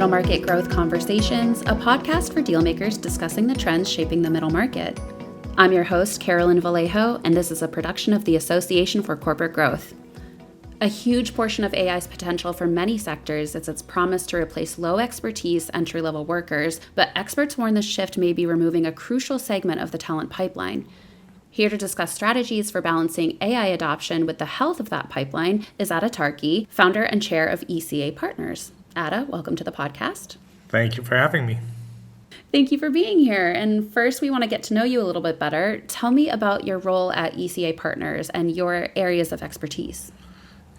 Middle Market Growth Conversations, a podcast for dealmakers discussing the trends shaping the middle market. I'm your host, Carolyn Vallejo, and this is a production of the Association for Corporate Growth. A huge portion of AI's potential for many sectors is its promise to replace low expertise entry-level workers, but experts warn the shift may be removing a crucial segment of the talent pipeline. Here to discuss strategies for balancing AI adoption with the health of that pipeline is Atta Tarki, founder and chair of ECA Partners. Atta, welcome to the podcast. Thank you for having me. Thank you for being here. And first, we want to get to know you a little bit better. Tell me about your role at ECA Partners and your areas of expertise.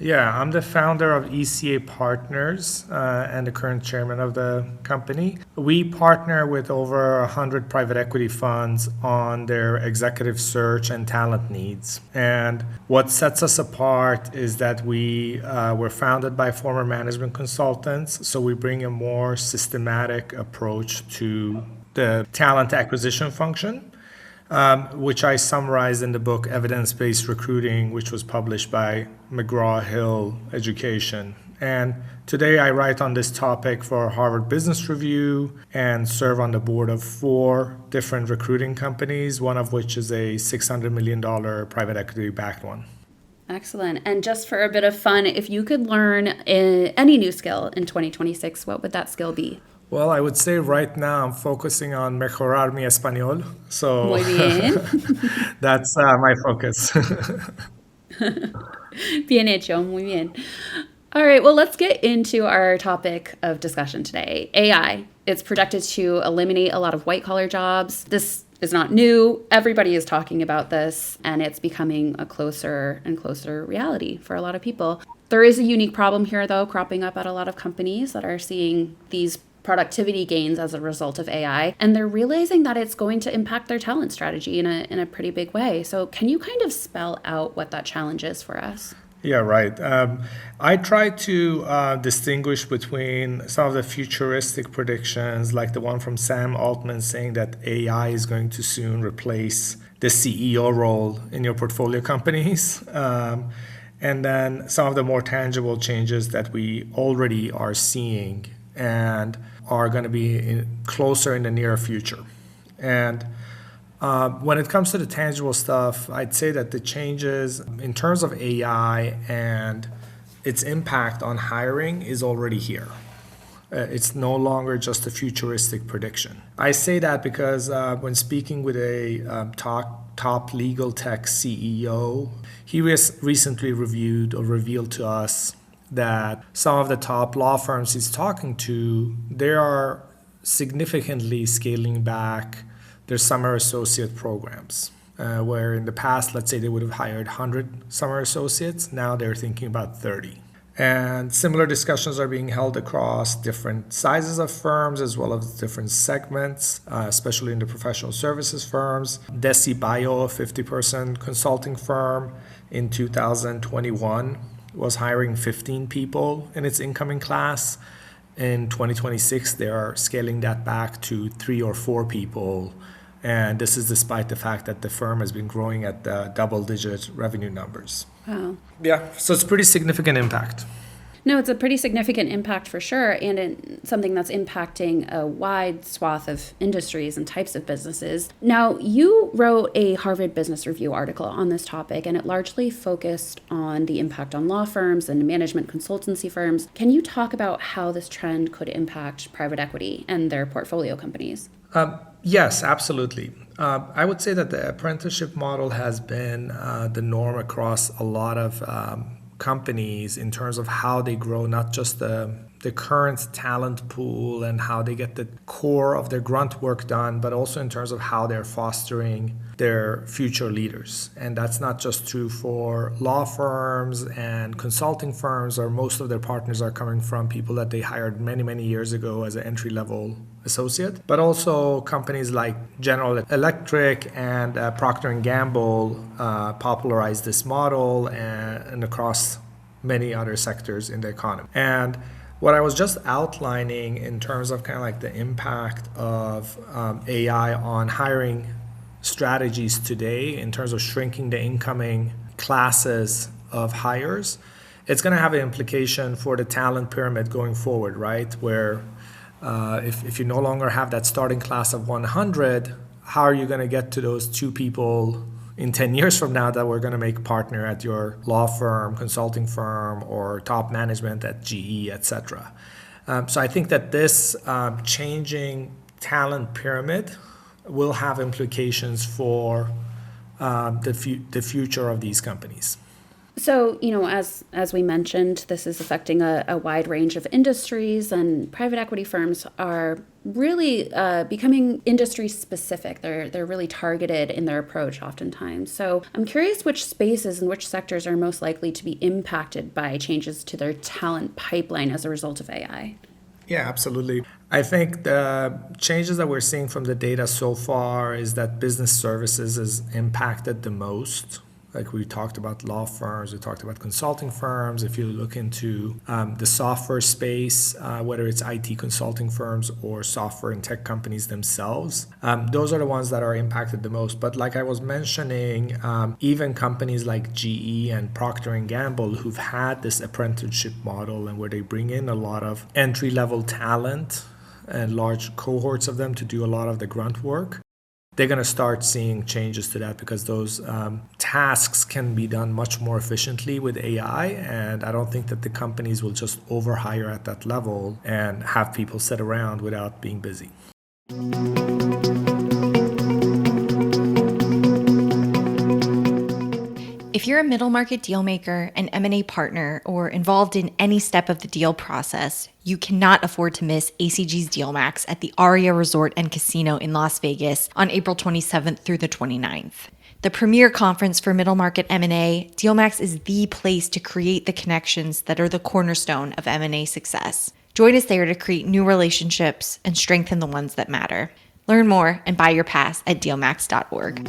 Yeah, I'm the founder of ECA Partners and the current chairman of the company. We partner with over 100 private equity funds on their executive search and talent needs. And what sets us apart is that we were founded by former management consultants, so we bring a more systematic approach to the talent acquisition function. Which I summarized in the book Evidence-Based Recruiting, which was published by McGraw-Hill Education. And today I write on this topic for Harvard Business Review and serve on the board of 4 different recruiting companies, one of which is a $600 million private equity-backed one. Excellent. And just for a bit of fun, if you could learn any new skill in 2026, what would that skill be? Well, I would say right now I'm focusing on mejorar mi español. So Muy bien. That's my focus. Bien hecho, muy bien. All right, well, let's get into our topic of discussion today, AI. It's projected to eliminate a lot of white-collar jobs. This is not new. Everybody is talking about this, and it's becoming a closer and closer reality for a lot of people. There is a unique problem here, though, cropping up at a lot of companies that are seeing these productivity gains as a result of AI, and they're realizing that it's going to impact their talent strategy in a pretty big way. So can you kind of spell out what that challenge is for us? Yeah, right. I try to distinguish between some of the futuristic predictions, like the one from Sam Altman saying that AI is going to soon replace the CEO role in your portfolio companies. And then some of the more tangible changes that we already are seeing and are going to be closer in the near future. And when it comes to the tangible stuff, I'd say that the changes in terms of AI and its impact on hiring is already here. It's no longer just a futuristic prediction. I say that because when speaking with a top legal tech CEO, he recently revealed to us that some of the top law firms he's talking to, they are significantly scaling back their summer associate programs, where in the past, let's say they would have hired 100 summer associates, now they're thinking about 30. And similar discussions are being held across different sizes of firms as well as different segments, especially in the professional services firms. Deci Bio, a 50-person consulting firm in 2021, was hiring 15 people in its incoming class. In 2026, they are scaling that back to 3 or 4 people. And this is despite the fact that the firm has been growing at double-digit revenue numbers. Wow. Yeah, so it's pretty significant impact. No, it's a pretty significant impact for sure, and something that's impacting a wide swath of industries and types of businesses. Now, you wrote a Harvard Business Review article on this topic, and it largely focused on the impact on law firms and management consultancy firms. Can you talk about how this trend could impact private equity and their portfolio companies? Yes, absolutely. I would say that the apprenticeship model has been the norm across a lot of companies in terms of how they grow, not just the current talent pool and how they get the core of their grunt work done, but also in terms of how they're fostering their future leaders. And that's not just true for law firms and consulting firms, or most of their partners are coming from people that they hired many, many years ago as an entry-level associate, but also companies like General Electric and Procter & Gamble popularized this model and across many other sectors in the economy. And what I was just outlining in terms of kind of like the impact of AI on hiring strategies today in terms of shrinking the incoming classes of hires, it's going to have an implication for the talent pyramid going forward, right? Where If you no longer have that starting class of 100, how are you going to get to those two people in 10 years from now that we're going to make partner at your law firm, consulting firm, or top management at GE, etc.? So I think that this changing talent pyramid will have implications for the future of these companies. So, as we mentioned, this is affecting a wide range of industries, and private equity firms are really becoming industry specific. They're really targeted in their approach oftentimes. So I'm curious which spaces and which sectors are most likely to be impacted by changes to their talent pipeline as a result of AI. Yeah, absolutely. I think the changes that we're seeing from the data so far is that business services is impacted the most. Like we talked about law firms, we talked about consulting firms. If you look into the software space, whether it's IT consulting firms or software and tech companies themselves, those are the ones that are impacted the most. But like I was mentioning, even companies like GE and Procter & Gamble, who've had this apprenticeship model and where they bring in a lot of entry-level talent and large cohorts of them to do a lot of the grunt work, they're going to start seeing changes to that because those tasks can be done much more efficiently with AI. And I don't think that the companies will just overhire at that level and have people sit around without being busy. If you're a middle market deal maker, an M&A partner, or involved in any step of the deal process, you cannot afford to miss ACG's Deal Max at the Aria Resort and Casino in Las Vegas on April 27th through the 29th. The premier conference for middle market M&A, Deal Max is the place to create the connections that are the cornerstone of M&A success. Join us there to create new relationships and strengthen the ones that matter. Learn more and buy your pass at dealmax.org.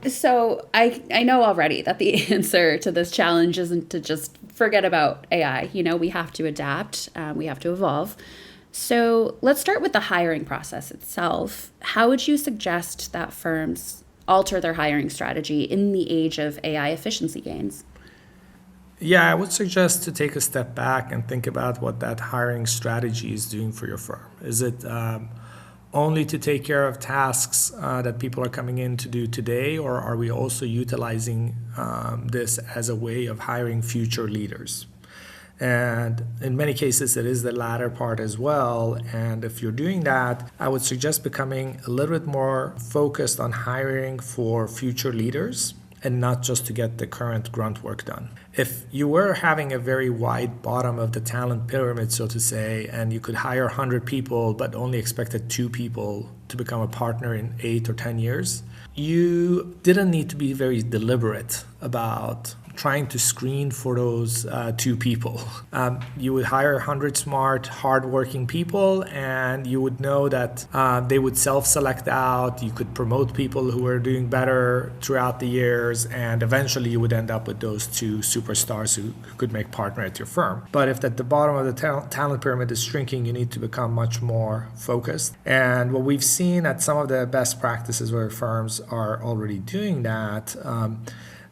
So I know already that the answer to this challenge isn't to just forget about AI. We have to adapt, we have to evolve. So let's start with the hiring process itself. How would you suggest that firms alter their hiring strategy in the age of AI efficiency gains? Yeah, I would suggest to take a step back and think about what that hiring strategy is doing for your firm. Is it only to take care of tasks that people are coming in to do today, or are we also utilizing this as a way of hiring future leaders? And in many cases, it is the latter part as well. And if you're doing that, I would suggest becoming a little bit more focused on hiring for future leaders and not just to get the current grunt work done. If you were having a very wide bottom of the talent pyramid, so to say, and you could hire 100 people but only expected 2 people to become a partner in 8 or 10 years, you didn't need to be very deliberate about trying to screen for those 2 people. You would hire 100 smart, hardworking people, and you would know that they would self-select out. You could promote people who were doing better throughout the years, and eventually you would end up with those 2 superstars who could make partner at your firm. But if at the bottom of the talent pyramid is shrinking, you need to become much more focused. And what we've seen at some of the best practices where firms are already doing that,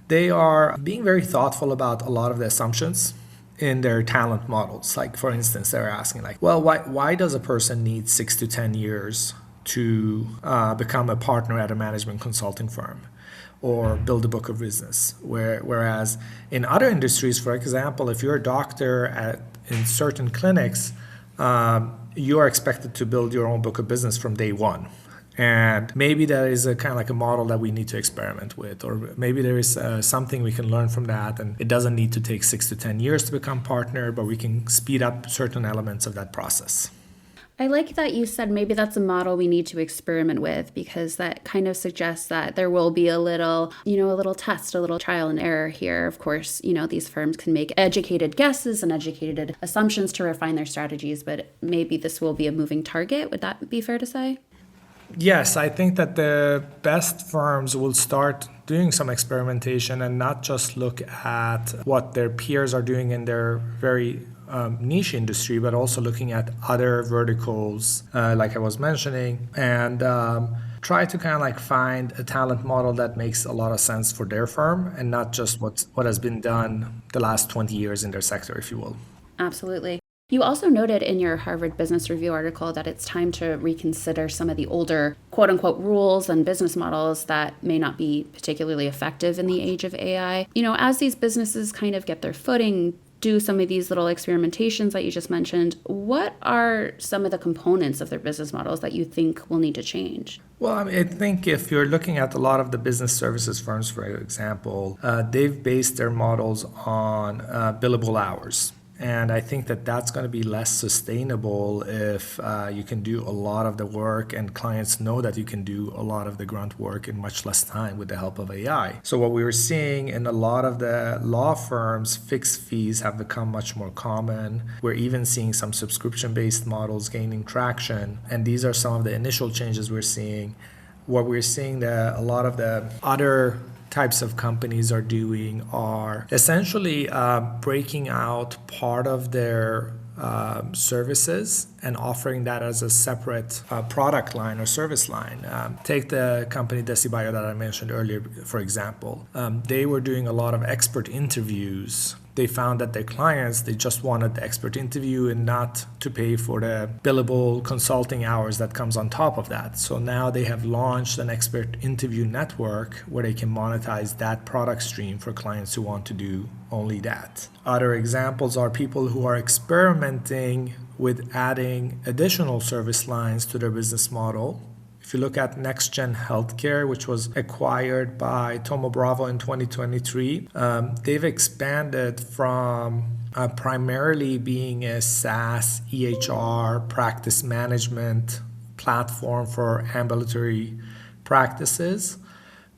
they are being very thoughtful about a lot of the assumptions in their talent models. Like, for instance, they're asking why does a person need 6 to 10 years to become a partner at a management consulting firm or build a book of business? Whereas in other industries, for example, if you're a doctor in certain clinics, you are expected to build your own book of business from day one. And maybe that is a kind of like a model that we need to experiment with, or maybe there is something we can learn from that, and it doesn't need to take 6 to 10 years to become partner, but we can speed up certain elements of that process. I like that you said maybe that's a model we need to experiment with, because that kind of suggests that there will be a little test, a little trial and error here. Of course, these firms can make educated guesses and educated assumptions to refine their strategies, but maybe this will be a moving target. Would that be fair to say? Yes, I think that the best firms will start doing some experimentation and not just look at what their peers are doing in their very niche industry, but also looking at other verticals, like I was mentioning, and try to kind of like find a talent model that makes a lot of sense for their firm and not just what has been done the last 20 years in their sector, if you will. Absolutely. You also noted in your Harvard Business Review article that it's time to reconsider some of the older quote unquote rules and business models that may not be particularly effective in the age of AI. As these businesses kind of get their footing, do some of these little experimentations that you just mentioned, what are some of the components of their business models that you think will need to change? Well, I think if you're looking at a lot of the business services firms, for example, they've based their models on billable hours. And I think that that's going to be less sustainable if you can do a lot of the work and clients know that you can do a lot of the grunt work in much less time with the help of AI. So what we were seeing in a lot of the law firms, fixed fees have become much more common. We're even seeing some subscription-based models gaining traction. And these are some of the initial changes we're seeing. What we're seeing that a lot of the other types of companies are doing are essentially breaking out part of their services and offering that as a separate product line or service line. Take the company Decibio that I mentioned earlier, for example. They were doing a lot of expert interviews. They found that their clients, they just wanted the expert interview and not to pay for the billable consulting hours that comes on top of that. So now they have launched an expert interview network where they can monetize that product stream for clients who want to do only that. Other examples are people who are experimenting with adding additional service lines to their business model. If you look at NextGen Healthcare, which was acquired by Thoma Bravo in 2023, they've expanded from primarily being a SaaS EHR practice management platform for ambulatory practices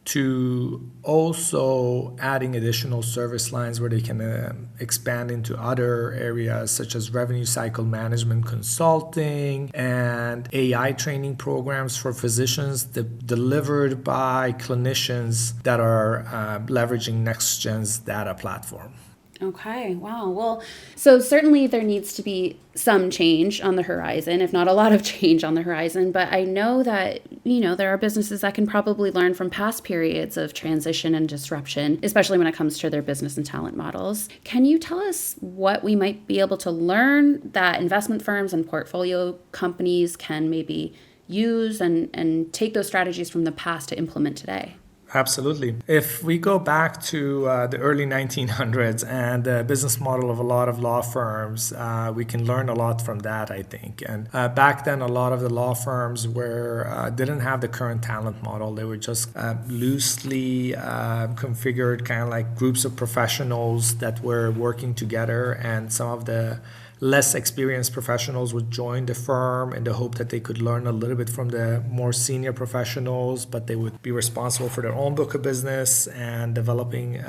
to also adding additional service lines where they can expand into other areas such as revenue cycle management consulting and AI training programs for physicians delivered by clinicians that are leveraging NextGen's data platform. Okay, wow. Well, so certainly there needs to be some change on the horizon, if not a lot of change on the horizon. But I know that, there are businesses that can probably learn from past periods of transition and disruption, especially when it comes to their business and talent models. Can you tell us what we might be able to learn that investment firms and portfolio companies can maybe use and take those strategies from the past to implement today? Absolutely. If we go back to the early 1900s and the business model of a lot of law firms, we can learn a lot from that, I think. And back then, a lot of the law firms didn't have the current talent model. They were just loosely configured, kind of like groups of professionals that were working together, and some of the less experienced professionals would join the firm in the hope that they could learn a little bit from the more senior professionals, but they would be responsible for their own book of business and developing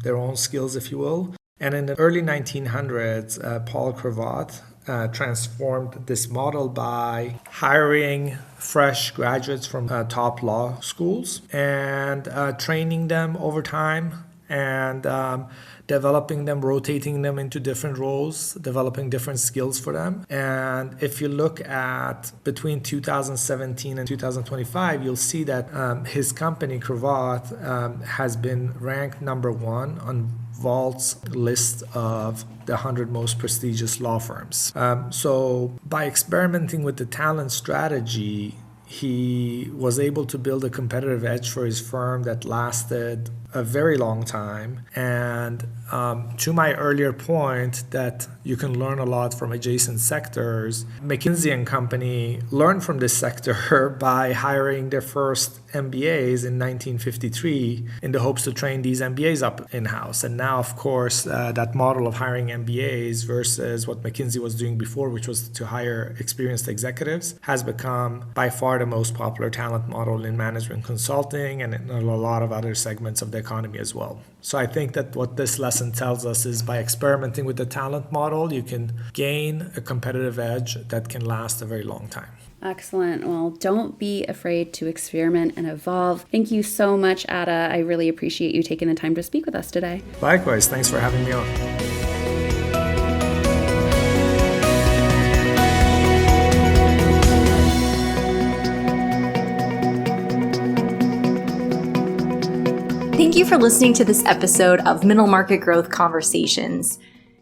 their own skills, if you will. And in the early 1900s, Paul Cravath transformed this model by hiring fresh graduates from top law schools and training them over time and developing them, rotating them into different roles, developing different skills for them. And if you look at between 2017 and 2025, you'll see that his company, Cravath, has been ranked number one on Vault's list of the 100 most prestigious law firms. So by experimenting with the talent strategy, he was able to build a competitive edge for his firm that lasted a very long time. And to my earlier point that you can learn a lot from adjacent sectors, McKinsey and Company learned from this sector by hiring their first MBAs in 1953 in the hopes to train these MBAs up in-house. And now, of course, that model of hiring MBAs versus what McKinsey was doing before, which was to hire experienced executives, has become by far the most popular talent model in management consulting and in a lot of other segments of the economy as well. So I think that what this lesson tells us is by experimenting with the talent model, you can gain a competitive edge that can last a very long time. Excellent. Well, don't be afraid to experiment and evolve. Thank you so much, Atta. I really appreciate you taking the time to speak with us today. Likewise. Thanks for having me on. you for listening to this episode of Middle Market Growth Conversations.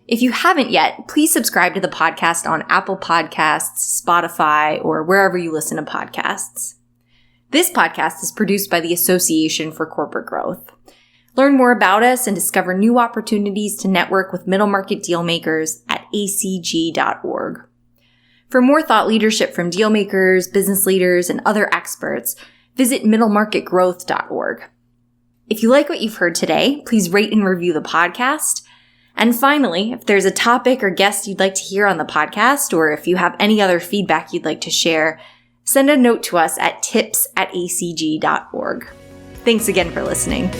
If you haven't yet, please subscribe to the podcast on Apple Podcasts, Spotify, or wherever you listen to podcasts. This podcast is produced by the Association for Corporate Growth. Learn more about us and discover new opportunities to network with middle market dealmakers at acg.org. For more thought leadership from dealmakers, business leaders, and other experts, visit middlemarketgrowth.org. If you like what you've heard today, please rate and review the podcast. And finally, if there's a topic or guest you'd like to hear on the podcast, or if you have any other feedback you'd like to share, send a note to us at tips@acg.org. Thanks again for listening.